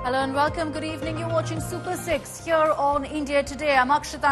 Hello and welcome. Good evening. You're watching Super 6 here on India Today. I'm Akshita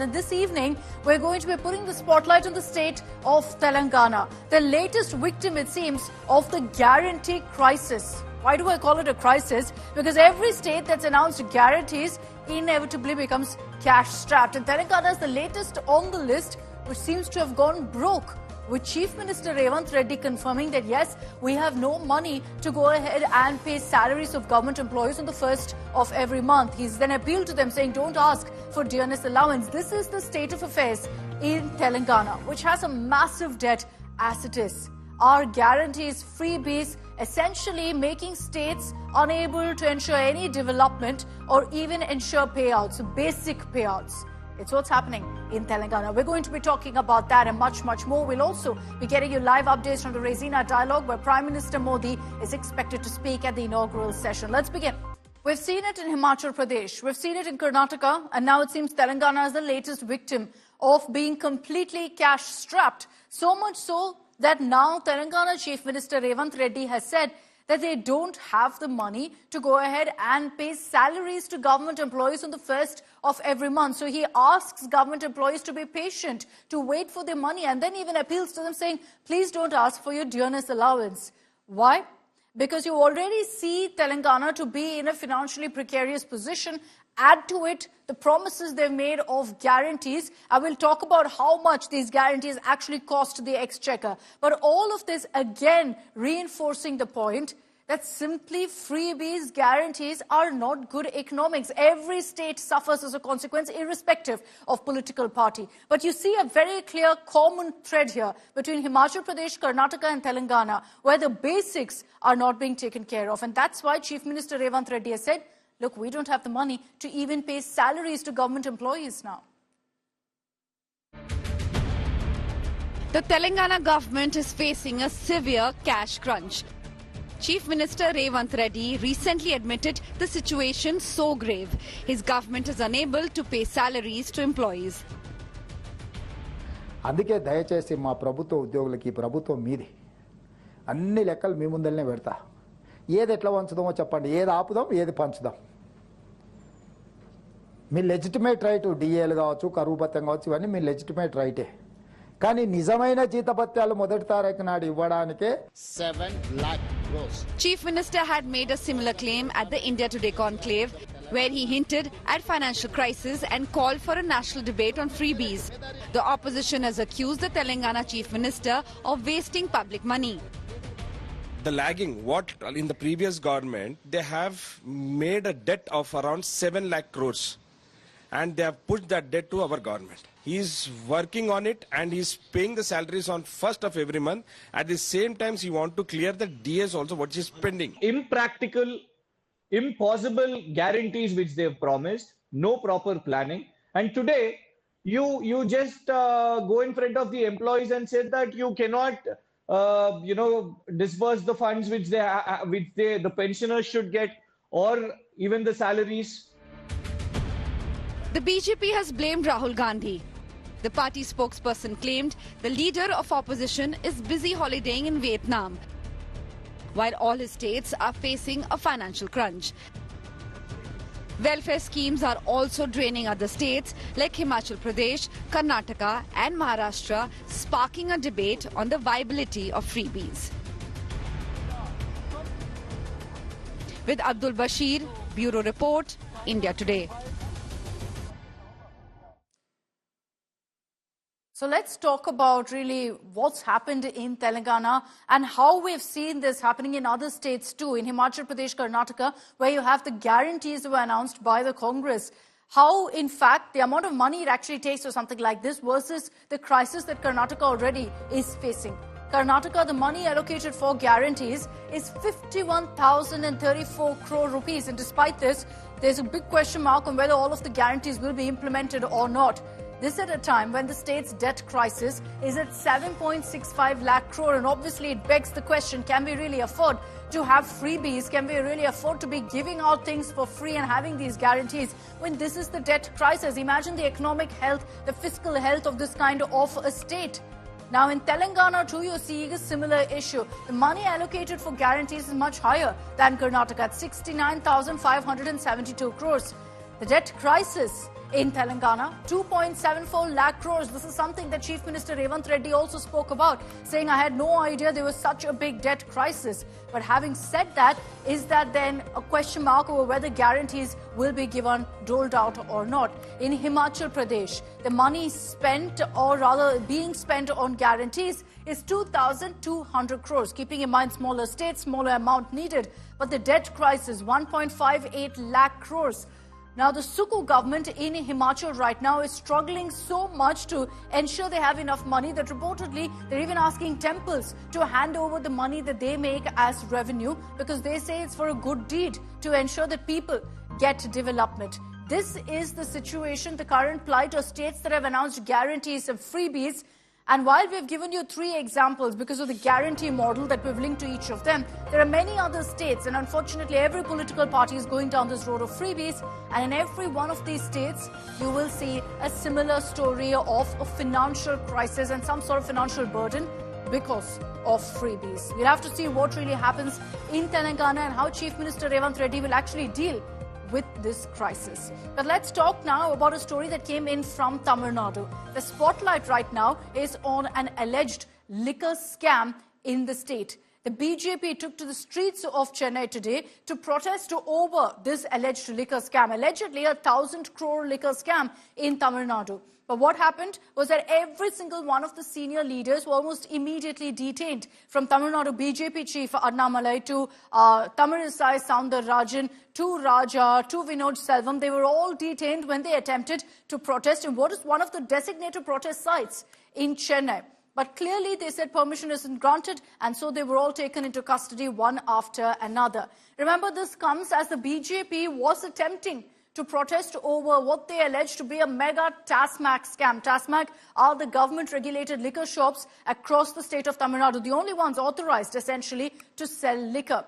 and this evening we're going to be putting the spotlight on the state of Telangana, the latest victim, it seems, of the guarantee crisis. Why do I call it a crisis? Because every state that's announced guarantees inevitably becomes cash-strapped. And Telangana is the latest on the list, which seems to have gone broke, with Chief Minister Revanth Reddy confirming that yes, we have no money to go ahead and pay salaries of government employees on the first of every month. He's then appealed to them saying, don't ask for dearness allowance. This is the state of affairs in Telangana, which has a massive debt as it is. Our guarantees, freebies, essentially making states unable to ensure any development or even ensure payouts, basic payouts. It's what's happening in Telangana. We're going to be talking about that and much, much more. We'll also be getting you live updates from the Raisina dialogue, where Prime Minister Modi is expected to speak at the inaugural session. Let's begin. We've seen it in Himachal Pradesh, we've seen it in Karnataka, and now it seems Telangana is the latest victim of being completely cash-strapped. So much so that now Telangana Chief Minister Revanth Reddy has said that they don't have the money to go ahead and pay salaries to government employees on the first of every month. So he asks government employees to be patient, to wait for their money, and then even appeals to them saying, please don't ask for your dearness allowance. Why? Because you already see Telangana to be in a financially precarious position. Add to it the promises they've made of guarantees. I will talk about how much these guarantees actually cost the exchequer. But all of this, again, reinforcing the point that simply freebies, guarantees are not good economics. Every state suffers as a consequence, irrespective of political party. But you see a very clear common thread here between Himachal Pradesh, Karnataka and Telangana, where the basics are not being taken care of. And that's why Chief Minister Revanth Reddy has said, look, we don't have the money to even pay salaries to government employees now. The Telangana government is facing a severe cash crunch. Chief Minister Revanth Reddy recently admitted the situation so grave. His government is unable to pay salaries to employees. అందుకే దయచేసి మా ప్రభుత్వ ఉద్యోగులకి ప్రభుత్వం మీది అన్ని లెక్కలు మీ ముందల్నే పెడతా ఏది ఎట్లా పంచుదామో చెప్పండి ఏది ఆపుదాం ఏది పంచుదాం మీ లెజిటిమేట్ రైట్ డిఏలు కావచ్చు కరువు భత్యం కావచ్చు ఇవన్నీ మీ లెజిటిమేట్ రైటే కానీ నిజమైన జీతభత్యాలు మొదటి తారీఖు నాడు ఇవ్వడానికే 7 lakh crores. Chief Minister had made a similar claim at the India Today conclave, where he hinted at financial crisis and called for a national debate on freebies. The opposition has accused the Telangana Chief Minister of wasting public money. The lagging, what in the previous government, they have made a debt of around 7 lakh crores. And they have pushed that debt to our government. He is working on it and he is paying the salaries on first of every month. At the same time, he wants to clear the DS also, what is pending. Impractical, impossible guarantees which they have promised, no proper planning. And today, you just go in front of the employees and say that you cannot, disburse the funds which the pensioners should get, or even the salaries. The BJP has blamed Rahul Gandhi. The party spokesperson claimed the leader of opposition is busy holidaying in Vietnam, while all his states are facing a financial crunch. Welfare schemes are also draining other states like Himachal Pradesh, Karnataka and Maharashtra, sparking a debate on the viability of freebies. With Abdul Bashir, Bureau Report, India Today. So let's talk about really what's happened in Telangana and how we've seen this happening in other states too, in Himachal Pradesh, Karnataka, where you have the guarantees that were announced by the Congress. How, in fact, the amount of money it actually takes for something like this versus the crisis that Karnataka already is facing. Karnataka, the money allocated for guarantees is 51,034 crore rupees. And despite this, there's a big question mark on whether all of the guarantees will be implemented or not. This at a time when the state's debt crisis is at 7.65 lakh crore. And obviously it begs the question, can we really afford to have freebies? Can we really afford to be giving out things for free and having these guarantees when this is the debt crisis? Imagine the economic health, the fiscal health of this kind of a state. Now in Telangana too, you're seeing a similar issue. The money allocated for guarantees is much higher than Karnataka at 69,572 crores. The debt crisis in Telangana, 2.74 lakh crores. This is something that Chief Minister Revanth Reddy also spoke about, saying, I had no idea there was such a big debt crisis. But having said that, is that then a question mark over whether guarantees will be given, doled out or not? In Himachal Pradesh, the money spent, or rather being spent on guarantees, is 2,200 crores. Keeping in mind smaller states, smaller amount needed. But the debt crisis, 1.58 lakh crores. Now, the Sukhu government in Himachal right now is struggling so much to ensure they have enough money that reportedly they're even asking temples to hand over the money that they make as revenue because they say it's for a good deed to ensure that people get development. This is the situation, the current plight of states that have announced guarantees of freebies. And while we've given you 3 examples because of the guarantee model that we've linked to each of them, there are many other states, and unfortunately every political party is going down this road of freebies, and in every one of these states you will see a similar story of a financial crisis and some sort of financial burden because of freebies. We'll have to see what really happens in Telangana and how Chief Minister Revanth Reddy will actually deal with this crisis. But let's talk now about a story that came in from Tamil Nadu. The spotlight right now is on an alleged liquor scam in the state. The BJP took to the streets of Chennai today to protest over this alleged liquor scam, allegedly 1,000 crore liquor scam in Tamil Nadu. But what happened was that every single one of the senior leaders were almost immediately detained, from Tamil Nadu BJP chief Annamalai to Tamilisai Soundararajan to Raja to Vinod Selvam. They were all detained when they attempted to protest in what is one of the designated protest sites in Chennai. But clearly they said permission isn't granted, and so they were all taken into custody one after another. Remember, this comes as the BJP was attempting to protest over what they allege to be a mega TASMAC scam. TASMAC are the government-regulated liquor shops across the state of Tamil Nadu, the only ones authorized, essentially, to sell liquor.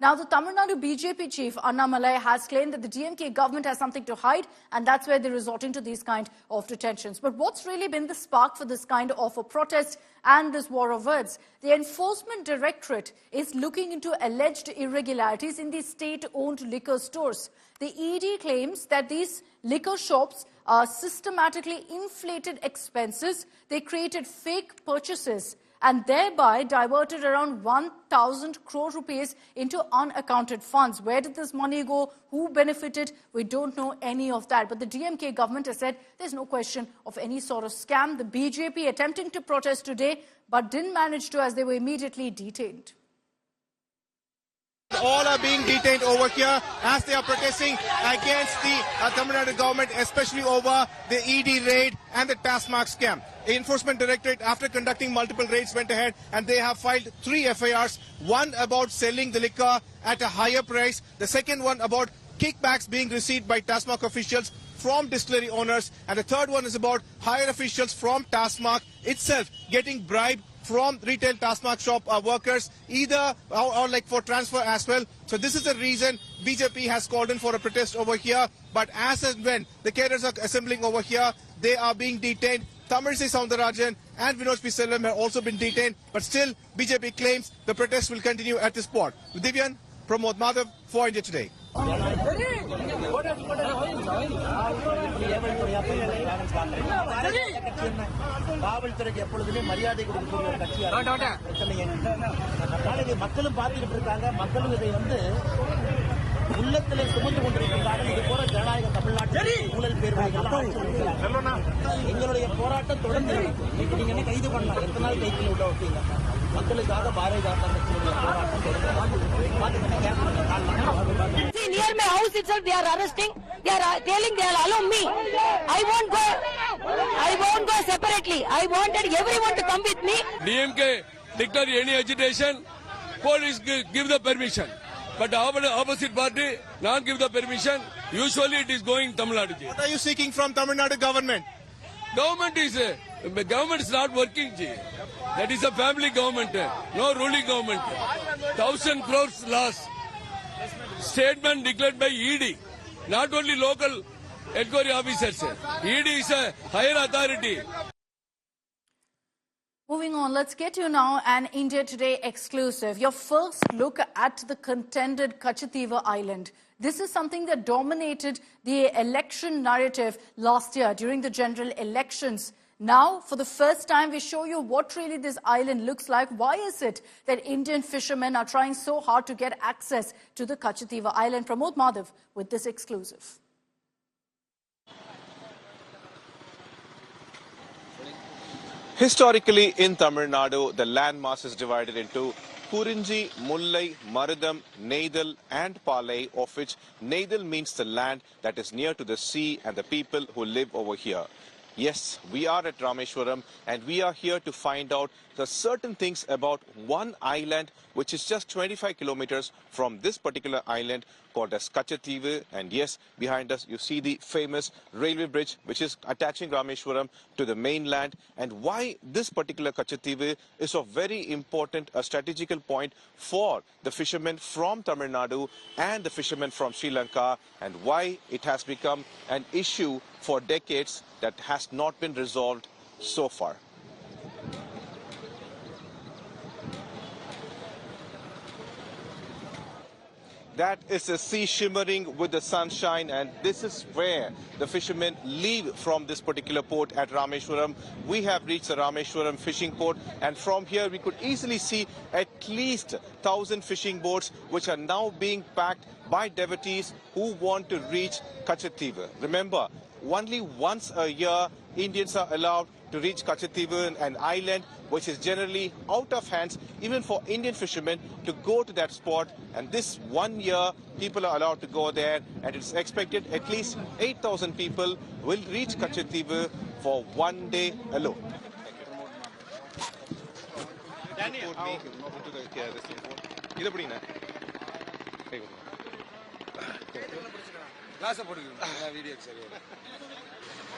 Now, the Tamil Nadu BJP chief, Annamalai, has claimed that the DMK government has something to hide, and that's where they're resorting to these kind of detentions. But what's really been the spark for this kind of a protest and this war of words? The Enforcement Directorate is looking into alleged irregularities in these state-owned liquor stores. The ED claims that these liquor shops systematically inflated expenses. They created fake purchases and thereby diverted around 1,000 crore rupees into unaccounted funds. Where did this money go? Who benefited? We don't know any of that. But the DMK government has said there's no question of any sort of scam. The BJP attempting to protest today, but didn't manage to, as they were immediately detained. All are being detained over here as they are protesting against the Tamil Nadu government, especially over the ED raid and the TASMAC scam. The Enforcement Directorate, after conducting multiple raids, went ahead and they have filed 3 FIRs. One about selling the liquor at a higher price. The second one about kickbacks being received by TASMAC officials from distillery owners. And the third one is about higher officials from TASMAC itself getting bribed from retail TASMAC shop workers, either or like for transfer as well. So this is the reason BJP has called in for a protest over here. But as and when the cadres are assembling over here, they are being detained. Tamilisai Soundararajan and Vinod Selvam have also been detained. But still, BJP claims the protest will continue at this spot. Divyan, Pramod Madhav for India Today. காவல்துறைக்கு எப்பொழுதுமே மரியாதை கொடுக்கக்கூடிய ஒரு கட்சியாக மக்களும் பார்த்துட்டு இருக்காங்க. மக்களும் இதை உள்ளத்திலே சுமந்து கொண்டிருக்கிறார்கள். இது போல ஜனநாயக தமிழ்நாட்டில் ஊழல் பேர்வழிகள் எங்களுடைய போராட்டம் தொடர்ந்து நீங்க என்ன கைது பண்ணலாம், எத்தனை நாள் கைதில் உள்ள வைப்பீங்க? மக்களுக்காக பாரதிய ஜனதா கட்சியுடைய போராட்டம் See, near my house itself they are arresting. They are telling they will allow me. I won't go separately. I wanted everyone to come with me. DMK declare any agitation, police give the permission. But opposite party not give the permission. Usually it is going Tamil Nadu. What are you seeking from Tamil Nadu government? Government is not working. That is a family government, no ruling government. 1,000 crores loss. Statement declared by ED, not only local enquiry officers. ED is a higher authority. Moving on, let's get you now an India Today exclusive. Your first look at the contended Katchatheevu Island. This is something that dominated the election narrative last year during the general elections. Now, for the first time, we show you what really this island looks like. Why is it that Indian fishermen are trying so hard to get access to the Katchatheevu Island? Pramod Madhav with this exclusive. Historically, in Tamil Nadu, the landmass is divided into Kurinji, Mullai, Marudam, Neithal and Palai, of which Neithal means the land that is near to the sea and the people who live over here. Yes, we are at Rameshwaram and we are here to find out the certain things about one island which is just 25 kilometers from this particular island called as Katchatheevu. And yes, behind us you see the famous railway bridge which is attaching Rameshwaram to the mainland, and why this particular Katchatheevu is of very important strategical point for the fishermen from Tamil Nadu and the fishermen from Sri Lanka, and why it has become an issue for decades that has not been resolved so far. That is the sea shimmering with the sunshine, and this is where the fishermen leave from this particular port at Rameshwaram. We have reached the Rameshwaram fishing port, and from here we could easily see at least 1,000 fishing boats which are now being packed by devotees who want to reach Katchatheevu. Remember, only once a year Indians are allowed to reach Katchatheevu, an island which is generally out of hands even for Indian fishermen to go to that spot. And this 1 year people are allowed to go there, and it's expected at least 8,000 people will reach Katchatheevu for 1 day alone.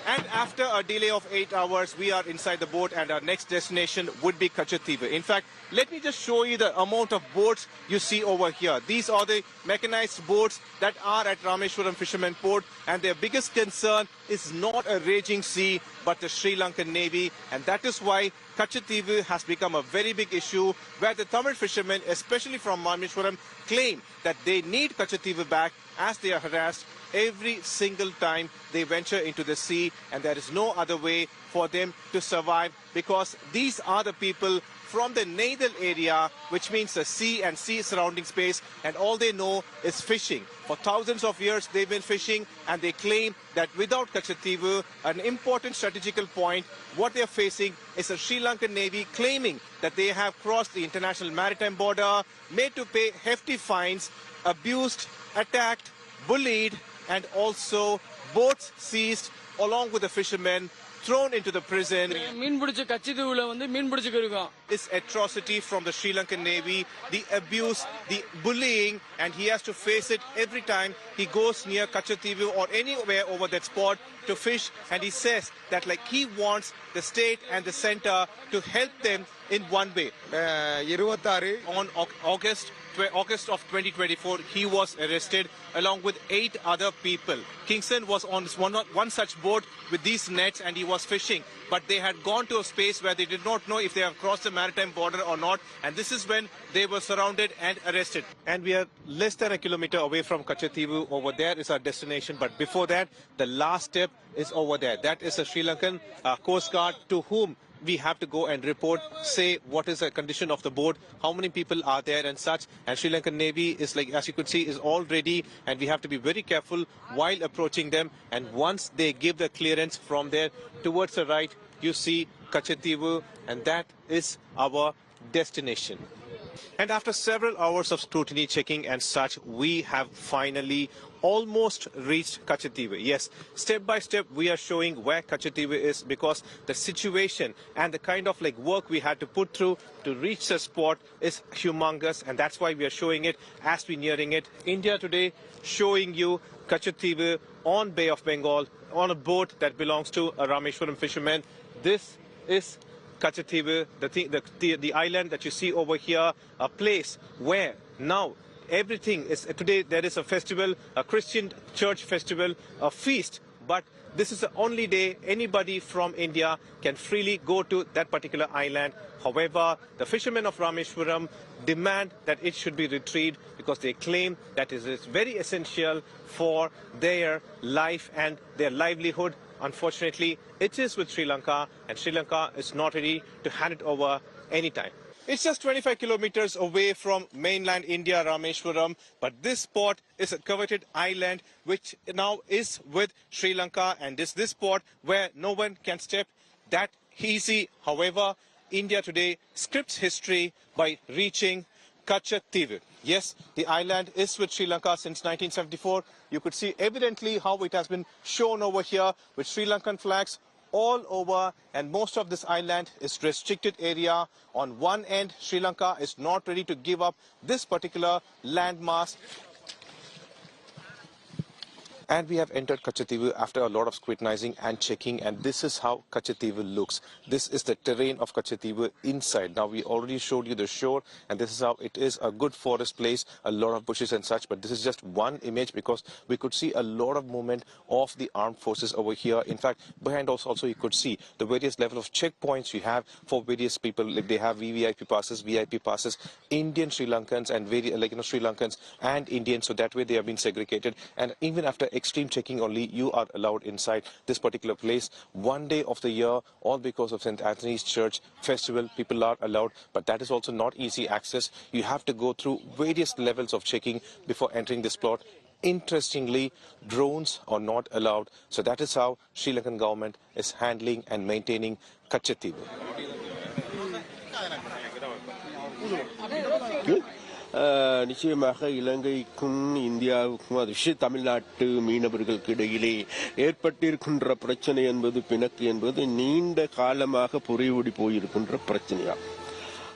And after a delay of 8 hours, we are inside the boat, and our next destination would be Katchatheevu. In fact, let me just show you the amount of boats you see over here. These are the mechanized boats that are at Rameshwaram Fishermen Port, and their biggest concern is not a raging sea, but the Sri Lankan Navy. And that is why Katchatheevu has become a very big issue, where the Tamil fishermen, especially from Rameshwaram, claim that they need Katchatheevu back as they are harassed every single time they venture into the sea, and there is no other way for them to survive, because these are the people from the Neithal area, which means the sea and sea surrounding space, and all they know is fishing. For thousands of years they've been fishing, and they claim that without Katchatheevu, an important strategical point, what they're facing is a Sri Lankan Navy claiming that they have crossed the international maritime border, made to pay hefty fines, abused, attacked, bullied, and also boats seized along with the fishermen thrown into the prison. This atrocity from the Sri Lankan Navy, the abuse, the bullying, and he has to face it every time he goes near Katchatheevu or anywhere over that spot to fish. And he says that he wants the state and the center to help them in one way. On August of 2024, he was arrested along with 8 other people. Kingston was on one such boat with these nets, and he was fishing. But they had gone to a space where they did not know if they have crossed the maritime border or not. And this is when they were surrounded and arrested. And we are less than a kilometer away from Katchatheevu. Over there is our destination. But before that, the last step is over there. That is a Sri Lankan Coast Guard, to whom we have to go and report, say what is the condition of the boat, how many people are there and such. And Sri Lankan Navy is, as you could see, is all ready, and we have to be very careful while approaching them. And once they give the clearance, from there towards the right you see Katchatheevu, and that is our destination. And after several hours of scrutiny, checking and such, we have finally almost reached Katchatheevu. Yes, step by step we are showing where Katchatheevu is, because the situation and the kind of work we had to put through to reach the spot is humongous, and that's why we are showing it as we're nearing it. India Today showing you Katchatheevu on Bay of Bengal on a boat that belongs to a Rameshwaram fisherman. This is Katchatheevu, the island that you see over here, a place where now everything is, today there is a festival, a Christian church festival, a feast, but this is the only day anybody from India can freely go to that particular island. However, the fishermen of Rameshwaram demand that it should be retrieved because they claim that it is very essential for their life and their livelihood. Unfortunately, it is with Sri Lanka, and Sri Lanka is not ready to hand it over anytime. It's just 25 kilometers away from mainland India, Rameshwaram, but this spot is a coveted island which now is with Sri Lanka, and this spot where no one can step that easy. However, India today scripts history by reaching Katchatheevu. Yes, the island is with Sri Lanka since 1974. You could see evidently how it has been shown over here with Sri Lankan flags all over, and most of this island is restricted area. On one end, Sri Lanka is not ready to give up this particular landmass. And we have entered Katchatheevu after a lot of scrutinizing and checking, and this is how Katchatheevu looks. This is the terrain of Katchatheevu inside. Now, we already showed you the shore, and this is how it is, a good forest place, a lot of bushes and such, but this is just one image because we could see a lot of movement of the armed forces over here. In fact, behind us also you could see the various level of checkpoints you have for various people. Like they have VVIP passes, VIP passes, Indian Sri Lankans and Sri Lankans and Indians, so that way they have been segregated. And even after extreme checking only, you are allowed inside this particular place. One day of the year, all because of St. Anthony's Church festival, people are allowed, but that is also not easy access. You have to go through various levels of checking before entering this plot. Interestingly, drones are not allowed, so that is how Sri Lankan government is handling and maintaining Katchatheevu. நிச்சயமாக இலங்கைக்கும் இந்தியாவுக்கும் அது தமிழ்நாட்டு மீனவர்களுக்கு இடையிலே ஏற்பட்டிருக்கின்ற பிரச்சனை என்பது பிணக்கு என்பது நீண்ட காலமாக புரியோடி போயிருக்கின்ற பிரச்சனையாகும்.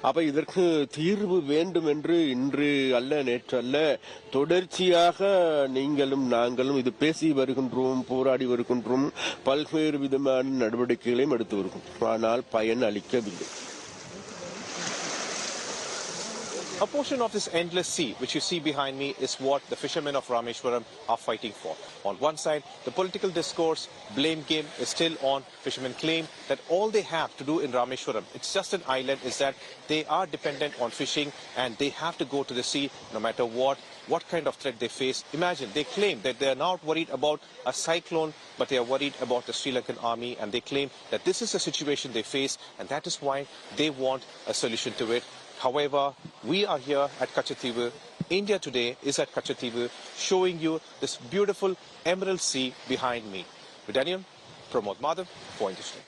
அப்ப இதற்கு தீர்வு வேண்டும் என்று இன்று அல்ல நேற்று அல்ல தொடர்ச்சியாக நீங்களும் நாங்களும் இது பேசி வருகின்றோம், போராடி வருகின்றோம், பல்வேறு விதமான நடவடிக்கைகளையும் எடுத்து வருகின்றோம். ஆனால் பயன் அளிக்கவில்லை. A portion of this endless sea, which you see behind me, is what the fishermen of Rameshwaram are fighting for. On one side, the political discourse, blame game is still on. Fishermen claim that all they have to do in Rameshwaram, it's just an island, is that they are dependent on fishing and they have to go to the sea no matter what kind of threat they face. Imagine, they claim that they are not worried about a cyclone, but they are worried about the Sri Lankan army, and they claim that this is a situation they face, and that is why they want a solution to it. However, we are here at Katchatheevu. India today is at Katchatheevu, showing you this beautiful emerald sea behind me. With Daniel, Pramod Madhav, Point to Stay.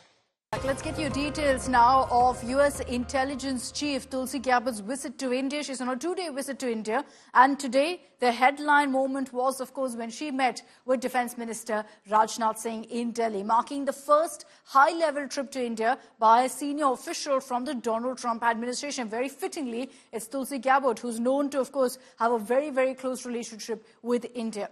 Let's get you details now of U.S. Intelligence Chief Tulsi Gabbard's visit to India. She's on a two-day visit to India. And today, the headline moment was, of course, when she met with Defence Minister Rajnath Singh in Delhi, marking the first high-level trip to India by a senior official from the Donald Trump administration. Very fittingly, it's Tulsi Gabbard, who's known to, of course, have a very, very close relationship with India.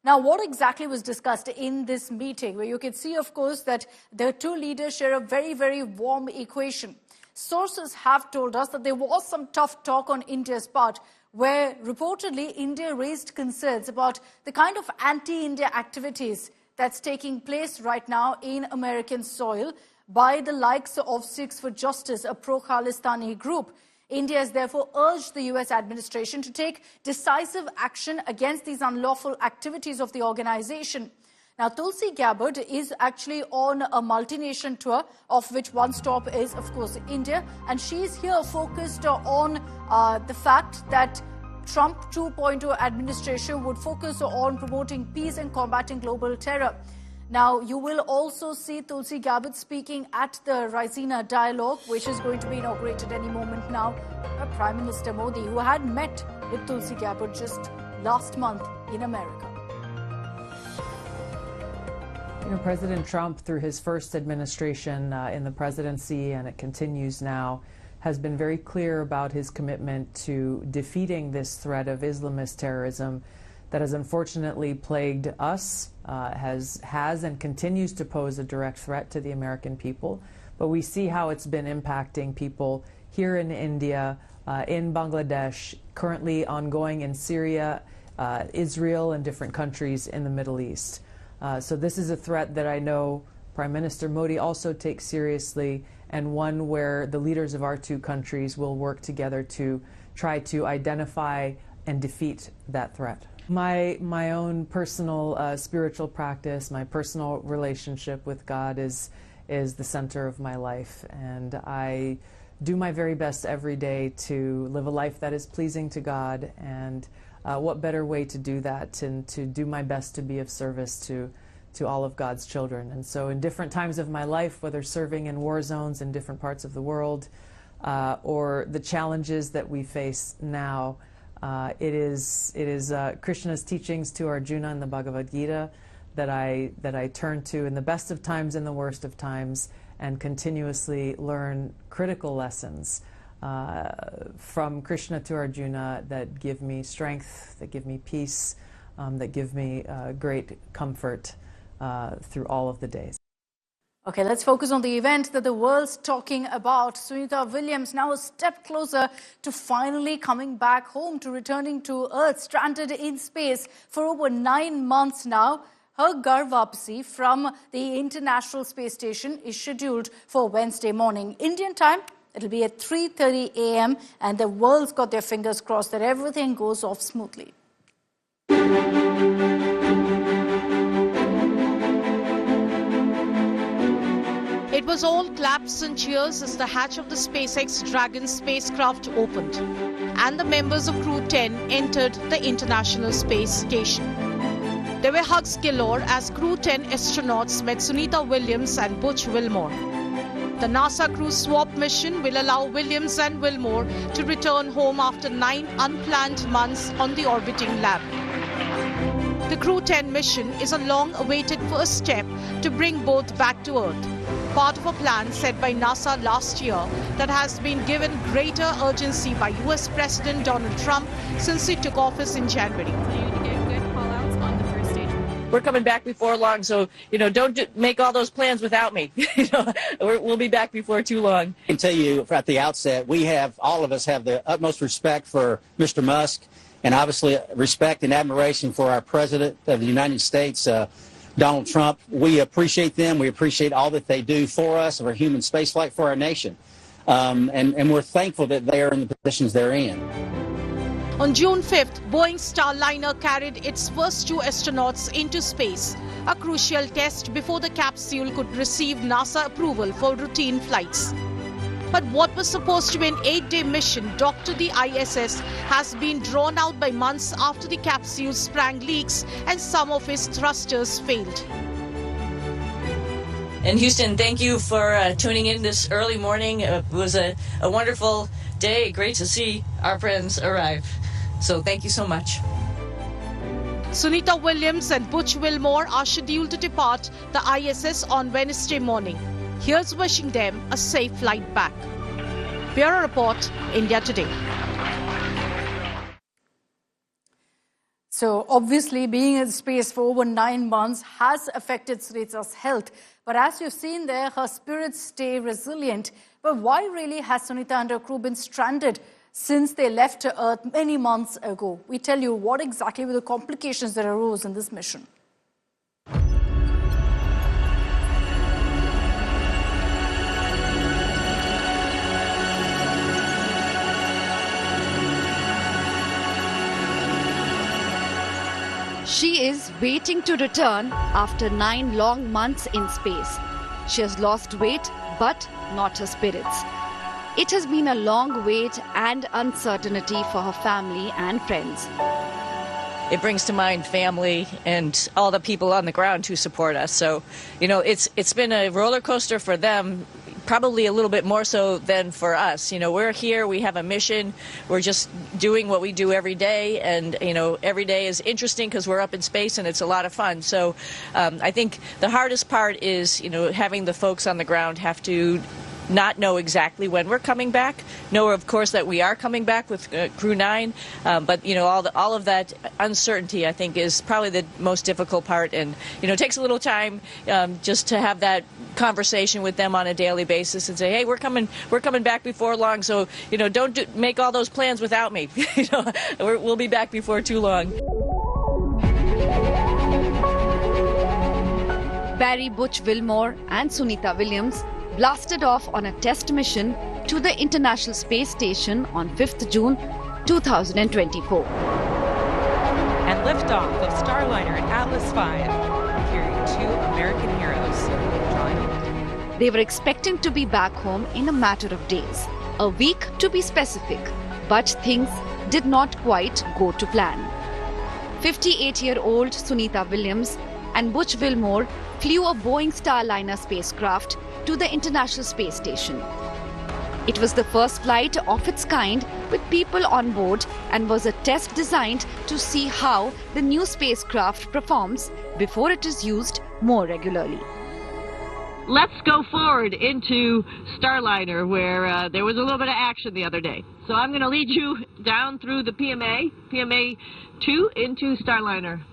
Now, what exactly was discussed in this meeting, where you can see, of course, that the two leaders share a very, very warm equation. Sources have told us that there was some tough talk on India's part, where reportedly India raised concerns about the kind of anti-India activities that's taking place right now in American soil by the likes of Sikhs for Justice, a pro-Khalistani group. India has therefore urged the U.S. administration to take decisive action against these unlawful activities of the organization. Now, Tulsi Gabbard is actually on a multi-nation tour, of which one stop is, of course, India. And she's here focused on the fact that Trump 2.0 administration would focus on promoting peace and combating global terror. Now, you will also see Tulsi Gabbard speaking at the Raisina Dialogue, which is going to be inaugurated any moment now. Prime Minister Modi, who had met with Tulsi Gabbard just last month in America. You know, President Trump, through his first administration in the presidency, and it continues now, has been very clear about his commitment to defeating this threat of Islamist terrorism that has unfortunately plagued us, has and continues to pose a direct threat to the American people. But we see how it's been impacting people here in India, in Bangladesh, currently ongoing in Syria, Israel, and different countries in the Middle East. So this is a threat that I know Prime Minister Modi also takes seriously, and one where the leaders of our two countries will work together to try to identify and defeat that threat. My own personal spiritual practice, my personal relationship with God is the center of my life, and I do my very best every day to live a life that is pleasing to God, and what better way to do that than to do my best to be of service to all of God's children. And so in different times of my life, whether serving in war zones in different parts of the world, or the challenges that we face now, it is Krishna's teachings to Arjuna in the Bhagavad Gita that I turn to in the best of times and the worst of times, and continuously learn critical lessons from Krishna to Arjuna that give me strength, that give me peace, that give me great comfort through all of the days. Okay, let's focus on the event that the world's talking about. Sunita Williams now a step closer to finally coming back home, to returning to Earth, stranded in space for over 9 months now. Her Garvapsi from the International Space Station is scheduled for Wednesday morning. Indian time, it'll be at 3:30 a.m. and the world's got their fingers crossed that everything goes off smoothly. It was all claps and cheers as the hatch of the SpaceX Dragon spacecraft opened, and the members of Crew 10 entered the International Space Station. There were hugs galore as Crew 10 astronauts met Sunita Williams and Butch Wilmore. The NASA crew swap mission will allow Williams and Wilmore to return home after 9 unplanned months on the orbiting lab. The Crew 10 mission is a long-awaited first step to bring both back to Earth, part of a plan set by NASA last year that has been given greater urgency by US President Donald Trump since he took office in January. We're coming back before long, so, don't make all those plans without me. We'll be back before too long. I can tell you at the outset, all of us have the utmost respect for Mr. Musk, and obviously respect and admiration for our President of the United States, Donald Trump. We appreciate them. We appreciate all that they do for us, for human spaceflight, for our nation. And we're thankful that they are in the positions they're in. On June 5th, Boeing Starliner carried its first 2 astronauts into space, a crucial test before the capsule could receive NASA approval for routine flights. But what was supposed to be an 8-day mission docked to the ISS has been drawn out by months after the capsule sprang leaks and some of its thrusters failed. And Houston, thank you for tuning in this early morning. It was a wonderful day. Great to see our friends arrive. So thank you so much. Sunita Williams and Butch Wilmore are scheduled to depart the ISS on Wednesday morning. Here's wishing them a safe flight back. Bureau Report, India Today. So obviously being in space for over 9 months has affected Sunita's health. But as you've seen there, her spirits stay resilient. But why really has Sunita and her crew been stranded since they left Earth many months ago? We tell you what exactly were the complications that arose in this mission. She is waiting to return after 9 long months in space. She has lost weight, but not her spirits. It has been a long wait and uncertainty for her family and friends. It brings to mind family and all the people on the ground who support us. So, it's been a roller coaster for them, probably a little bit more so than for us. We're here, we have a mission, we're just doing what we do every day, and every day is interesting because we're up in space and it's a lot of fun. So I think the hardest part is having the folks on the ground have to not know exactly when we're coming back. Know, of course, that we are coming back with Crew 9, but all of that uncertainty, I think, is probably the most difficult part, and it takes a little time just to have that conversation with them on a daily basis and say, hey, we're coming back before long, so don't make all those plans without me. We'll be back before too long. Barry Butch Wilmore and Sunita Williams blasted off on a test mission to the International Space Station on 5th June 2024. And liftoff of Starliner and Atlas V, carrying 2 American heroes. They were expecting to be back home in a matter of days, a week to be specific, but things did not quite go to plan. 58-year-old Sunita Williams and Butch Wilmore flew a Boeing Starliner spacecraft to the International Space Station. It was the first flight of its kind with people on board and was a test designed to see how the new spacecraft performs before it is used more regularly. Let's go forward into Starliner, where there was a little bit of action the other day. So I'm going to lead you down through the PMA 2 into Starliner.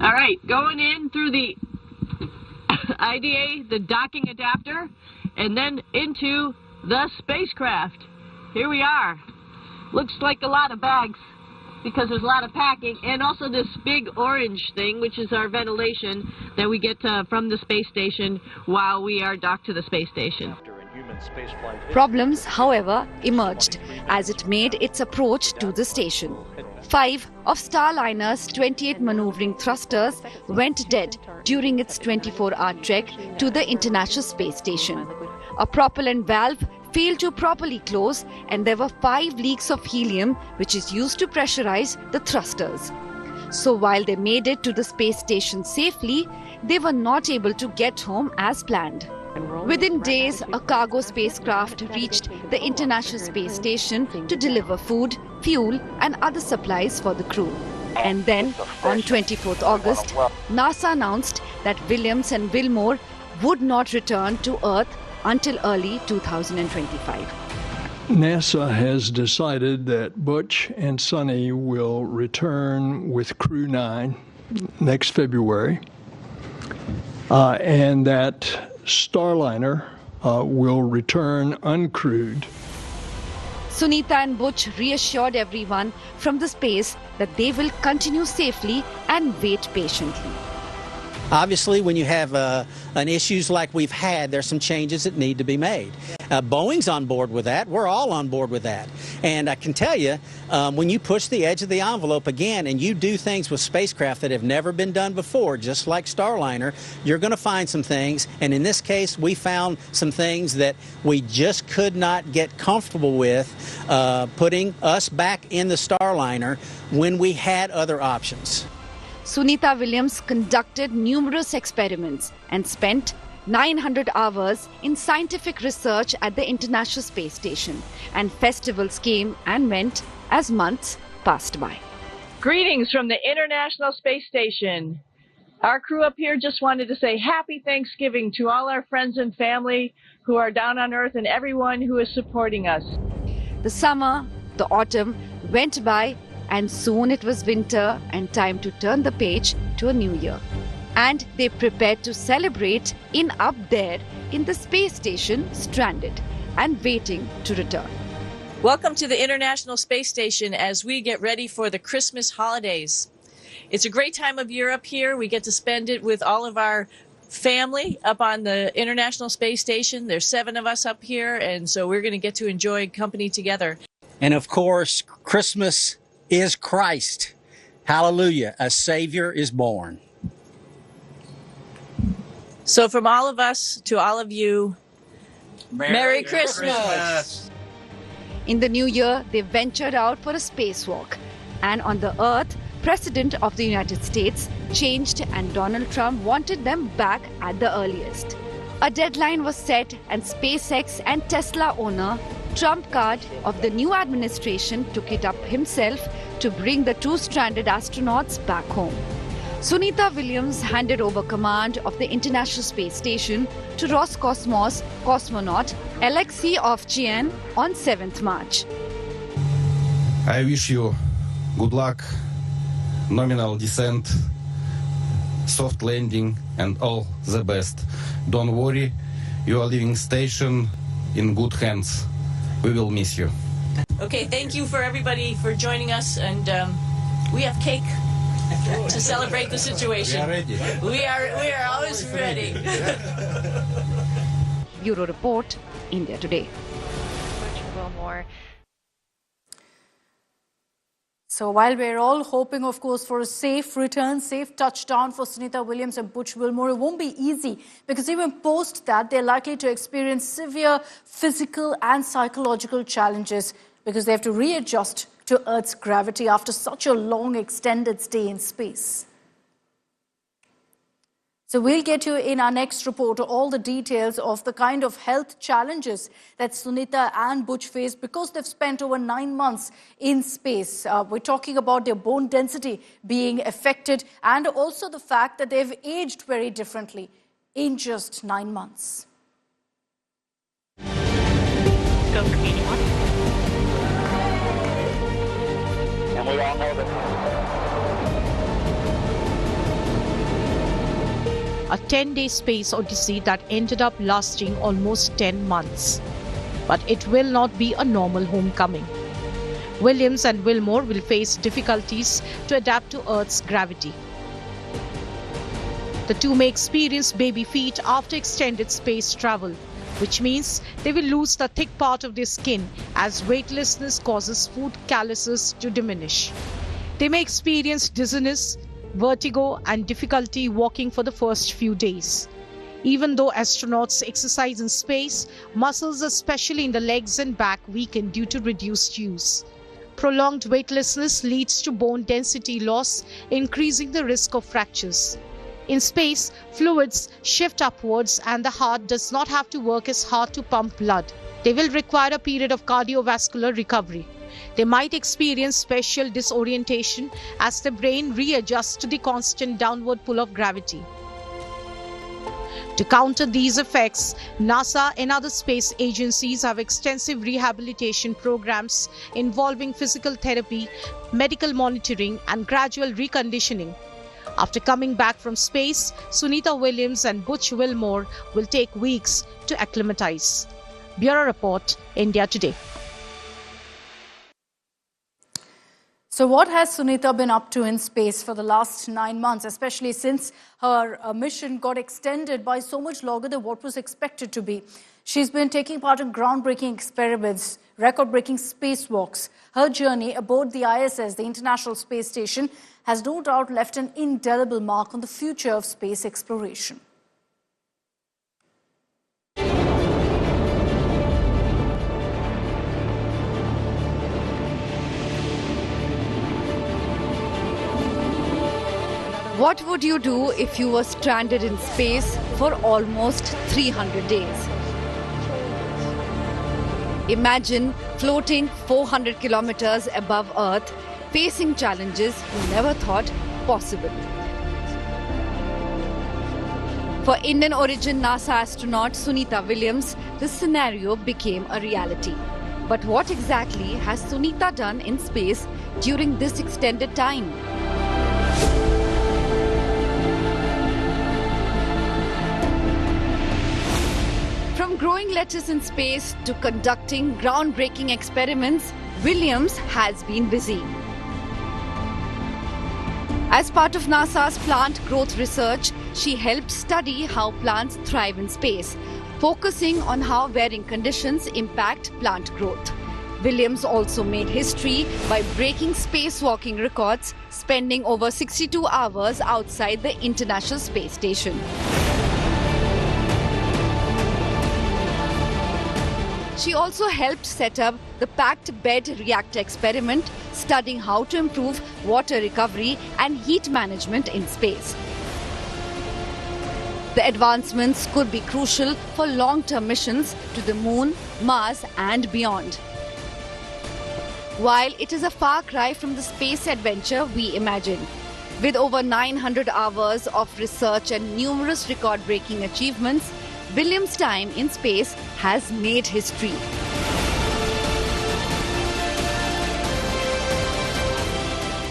All right, going in through the IDA, the docking adapter, and then into the spacecraft. Here we are. Looks like a lot of bags, because there's a lot of packing, and also this big orange thing, which is our ventilation that we get from the space station while we are docked to the space station. Problems, however, emerged as it made its approach to the station. 5 of Starliner's 28 maneuvering thrusters went dead during its 24-hour trek to the International Space Station. A propellant valve failed to properly close, and there were 5 leaks of helium, which is used to pressurize the thrusters. So while they made it to the space station safely, they were not able to get home as planned. Within days, a cargo spacecraft reached the International Space Station to deliver food, fuel, and other supplies for the crew. And then, on 24th August, NASA announced that Williams and Wilmore would not return to Earth until early 2025. NASA has decided that Butch and Sonny will return with Crew 9 next February, and that Starliner will return uncrewed. Sunita and Butch reassured everyone from the space that they will continue safely and wait patiently. Obviously, when you have an issues like we've had, there's some changes that need to be made. Boeing's on board with that. We're all on board with that. And I can tell you, when you push the edge of the envelope again and you do things with spacecraft that have never been done before, just like Starliner, you're going to find some things. And in this case, we found some things that we just could not get comfortable with putting us back in the Starliner when we had other options. Sunita Williams conducted numerous experiments and spent 900 hours in scientific research at the International Space Station, and festivals came and went as months passed by. Greetings from the International Space Station. Our crew up here just wanted to say Happy Thanksgiving to all our friends and family who are down on Earth and everyone who is supporting us. The summer, the autumn went by, and soon it was winter and time to turn the page to a new year. And they prepared to celebrate in up there in the space station, stranded and waiting to return. Welcome to the International Space Station as we get ready for the Christmas holidays. It's a great time of year up here. We get to spend it with all of our family up on the International Space Station. There's 7 of us up here, and so we're going to get to enjoy company together. And of course, Christmas is Christ. Hallelujah. A Savior is born. So from all of us to all of you, Merry Christmas. In the new year, they ventured out for a spacewalk. And on the Earth, President of the United States changed, and Donald Trump wanted them back at the earliest. A deadline was set, and SpaceX and Tesla owner Trump Card of the new administration took it up himself to bring the 2 stranded astronauts back home. Sunita Williams handed over command of the International Space Station to Roscosmos cosmonaut Alexei Ovchinin on 7th March. I wish you good luck, nominal descent, soft landing, and all the best. Don't worry, you are leaving station in good hands. We will miss you. Okay, thank you for everybody for joining us, and we have cake. to celebrate the situation. We are ready. We are always ready. Bureau Report, India Today. So while we're all hoping, of course, for a safe return, safe touchdown for Sunita Williams and Butch Wilmore, it won't be easy because even post that, they're likely to experience severe physical and psychological challenges because they have to readjust to Earth's gravity after such a long, extended stay in space. So we'll get you in our next report all the details of the kind of health challenges that Sunita and Butch face because they've spent over 9 months in space. We're talking about their bone density being affected and also the fact that they've aged very differently in just 9 months. Go for meeting one. And we all know that. A 10-day space odyssey that ended up lasting almost 10 months. But it will not be a normal homecoming. Williams and Wilmore will face difficulties to adapt to Earth's gravity. The two may experience baby feet after extended space travel, which means they will lose the thick part of their skin as weightlessness causes foot calluses to diminish. They may experience dizziness, vertigo and difficulty walking for the first few days. Even though astronauts exercise in space, muscles especially in the legs and back weaken due to reduced use. Prolonged weightlessness leads to bone density loss, increasing the risk of fractures. In space, fluids shift upwards and the heart does not have to work as hard to pump blood. They will require a period of cardiovascular recovery. They might experience spatial disorientation as the brain readjusts to the constant downward pull of gravity. To counter these effects, NASA and other space agencies have extensive rehabilitation programs involving physical therapy, medical monitoring, and gradual reconditioning. After coming back from space, Sunita Williams and Butch Wilmore will take weeks to acclimatize. Bureau Report, India Today. So what has Sunita been up to in space for the last 9 months, especially since her mission got extended by so much longer than what was expected to be? She's been taking part in groundbreaking experiments, record-breaking spacewalks. Her journey aboard the ISS, the International Space Station, has no doubt left an indelible mark on the future of space exploration. What would you do if you were stranded in space for almost 300 days? Imagine floating 400 kilometers above Earth, facing challenges you never thought possible. For Indian origin NASA astronaut Sunita Williams, this scenario became a reality. But what exactly has Sunita done in space during this extended time? From growing lettuce in space to conducting groundbreaking experiments, Williams has been busy. As part of NASA's plant growth research, she helped study how plants thrive in space, focusing on how varying conditions impact plant growth. Williams also made history by breaking spacewalking records, spending over 62 hours outside the International Space Station. She also helped set up the packed bed reactor experiment, studying how to improve water recovery and heat management in space. The advancements could be crucial for long-term missions to the Moon, Mars and beyond. While it is a far cry from the space adventure we imagine, with over 900 hours of research and numerous record-breaking achievements, Williams' time in space has made history.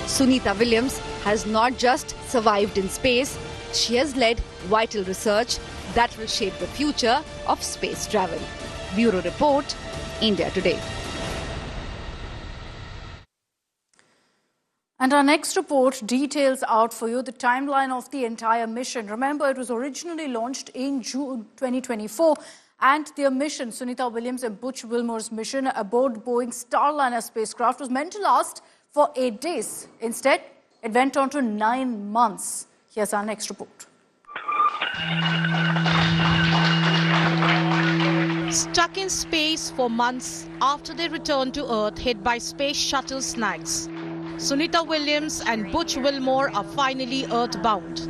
Sunita Williams has not just survived in space, she has led vital research that will shape the future of space travel. Bureau Report, India Today. And our next report details out for you the timeline of the entire mission. Remember, it was originally launched in June 2024. And their mission, Sunita Williams and Butch Wilmore's mission aboard Boeing Starliner spacecraft, was meant to last for 8 days. Instead, it went on to 9 months. Here's our next report. Stuck in space for months after they returned to Earth hit by space shuttle snags, Sunita Williams and Butch Wilmore are finally earthbound.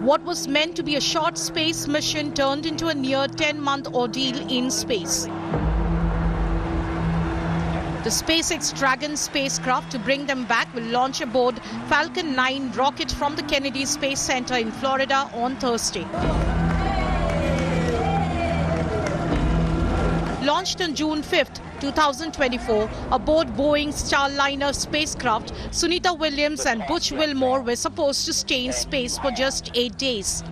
What was meant to be a short space mission turned into a near 10-month ordeal in space. The SpaceX Dragon spacecraft to bring them back will launch aboard Falcon 9 rocket from the Kennedy Space Center in Florida on Thursday. Launched on June 5th, 2024, aboard Boeing Starliner spacecraft, Sunita Williams and Butch Wilmore were supposed to stay in space for just 8 days.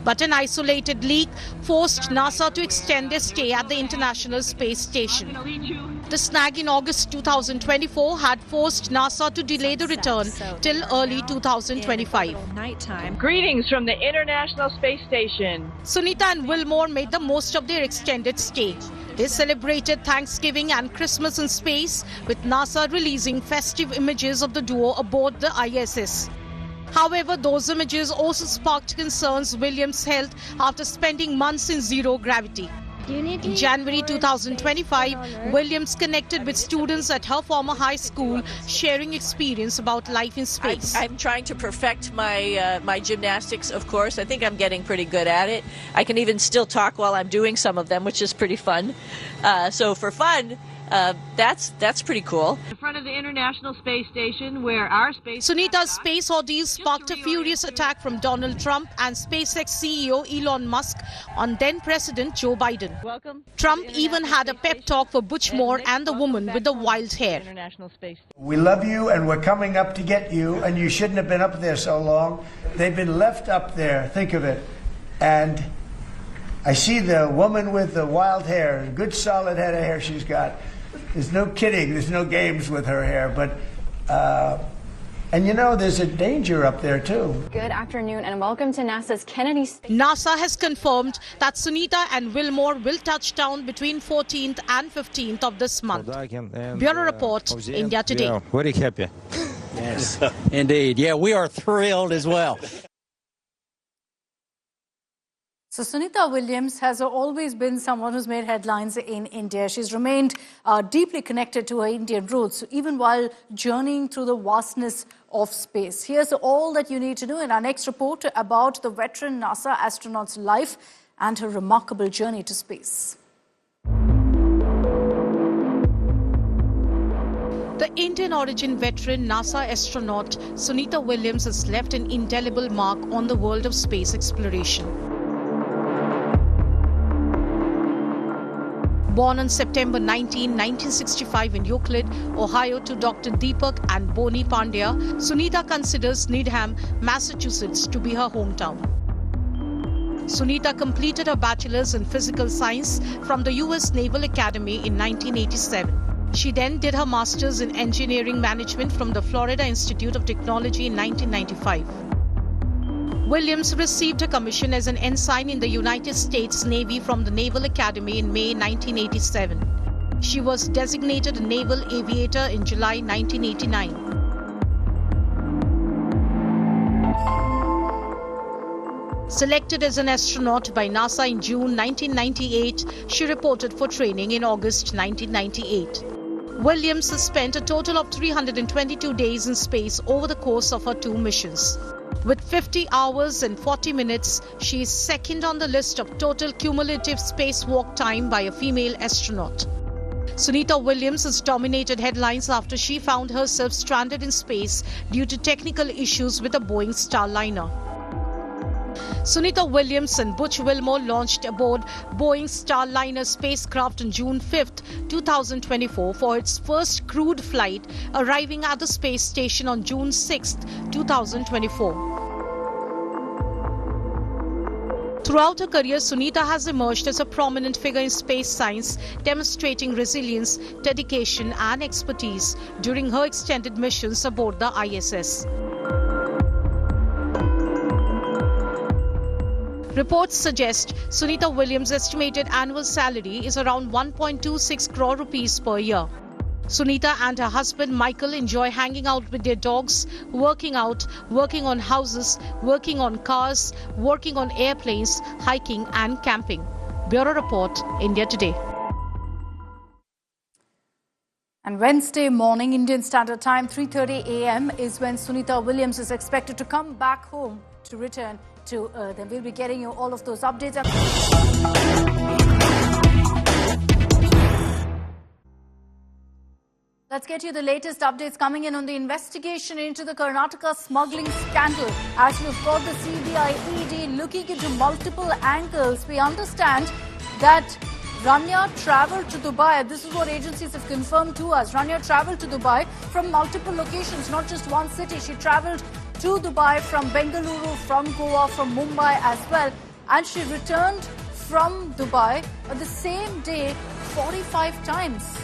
But an isolated leak forced NASA to extend their stay at the International Space Station. The snag in August 2024 had forced NASA to delay the return till early 2025. Nighttime. Greetings from the International Space Station. Sunita and Wilmore made the most of their extended stay. They celebrated Thanksgiving and Christmas in space, with NASA releasing festive images of the duo aboard the ISS. However, those images also sparked concerns Williams' health after spending months in zero gravity. In January 2025, Williams connected with students at her former high school, sharing experience about life in space. I'm trying to perfect my gymnastics, of course. I think I'm getting pretty good at it. I can even still talk while I'm doing some of them, which is pretty fun. So for fun, that's pretty cool. In front of the International Space Station, where our space... Sunita's space ordeal sparked a furious attack from Donald Trump and SpaceX CEO Elon Musk on then-President Joe Biden. Welcome. Trump even had a pep talk for Butch Moore and the woman with the wild hair. We love you and we're coming up to get you, and you shouldn't have been up there so long. They've been left up there, think of it. And I see the woman with the wild hair, a good solid head of hair she's got. There's no kidding, there's no games with her hair, but, and you know, there's a danger up there too. Good afternoon and welcome to NASA's Kennedy Space. NASA has confirmed that Sunita and Wilmore will touch down between 14th and 15th of this month. Bureau Report, India Today. Yeah, very happy. Yes, indeed. Yeah, we are thrilled as well. So Sunita Williams has always been someone who's made headlines in India. She's remained deeply connected to her Indian roots, even while journeying through the vastness of space. Here's all that you need to know in our next report about the veteran NASA astronaut's life and her remarkable journey to space. The Indian origin veteran NASA astronaut Sunita Williams has left an indelible mark on the world of space exploration. Born on September 19, 1965 in Euclid, Ohio to Dr. Deepak and Boni Pandya, Sunita considers Needham, Massachusetts to be her hometown. Sunita completed her bachelor's in physical science from the U.S. Naval Academy in 1987. She then did her master's in engineering management from the Florida Institute of Technology in 1995. Williams received a commission as an ensign in the United States Navy from the Naval Academy in May 1987. She was designated a naval aviator in July 1989. Selected as an astronaut by NASA in June 1998, she reported for training in August 1998. Williams has spent a total of 322 days in space over the course of her 2 missions. With 50 hours and 40 minutes, she is second on the list of total cumulative spacewalk time by a female astronaut. Sunita Williams has dominated headlines after she found herself stranded in space due to technical issues with a Boeing Starliner. Sunita Williams and Butch Wilmore launched aboard Boeing Starliner spacecraft on June 5th, 2024 for its first crewed flight, arriving at the space station on June 6th, 2024. Throughout her career, Sunita has emerged as a prominent figure in space science, demonstrating resilience, dedication and expertise during her extended missions aboard the ISS. Reports suggest Sunita Williams' estimated annual salary is around 1.26 crore rupees per year. Sunita and her husband Michael enjoy hanging out with their dogs, working out, working on houses, working on cars, working on airplanes, hiking and camping. Bureau Report, India Today. And Wednesday morning, Indian Standard Time, 3:30 a.m. is when Sunita Williams is expected to come back home to return to Earth. And we'll be getting you all of those updates. Let's get you the latest updates coming in on the investigation into the Karnataka smuggling scandal. As we've got the CBI ED looking into multiple angles, we understand that Rania travelled to Dubai. This is what agencies have confirmed to us. Rania travelled to Dubai from multiple locations, not just one city. She travelled to Dubai from Bengaluru, from Goa, from Mumbai as well. And she returned from Dubai on the same day 45 times.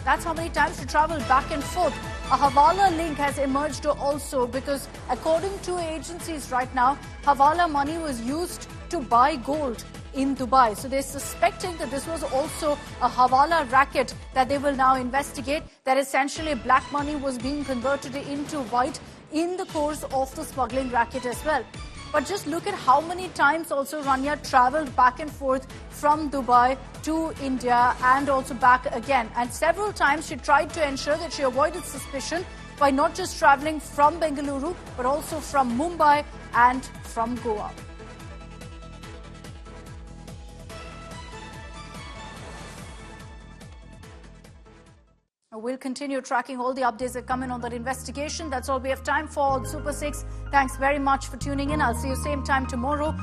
That's how many times she travelled back and forth. A Hawala link has emerged also because according to agencies right now, Hawala money was used to buy gold in Dubai. So they're suspecting that this was also a Hawala racket that they will now investigate, that essentially black money was being converted into white in the course of the smuggling racket as well. But just look at how many times also Rania travelled back and forth from Dubai to India and also back again. And several times she tried to ensure that she avoided suspicion by not just travelling from Bengaluru, but also from Mumbai and from Goa. We'll continue tracking all the updates that come in on that investigation. That's all we have time for on Super 6. Thanks very much for tuning in. I'll see you same time tomorrow.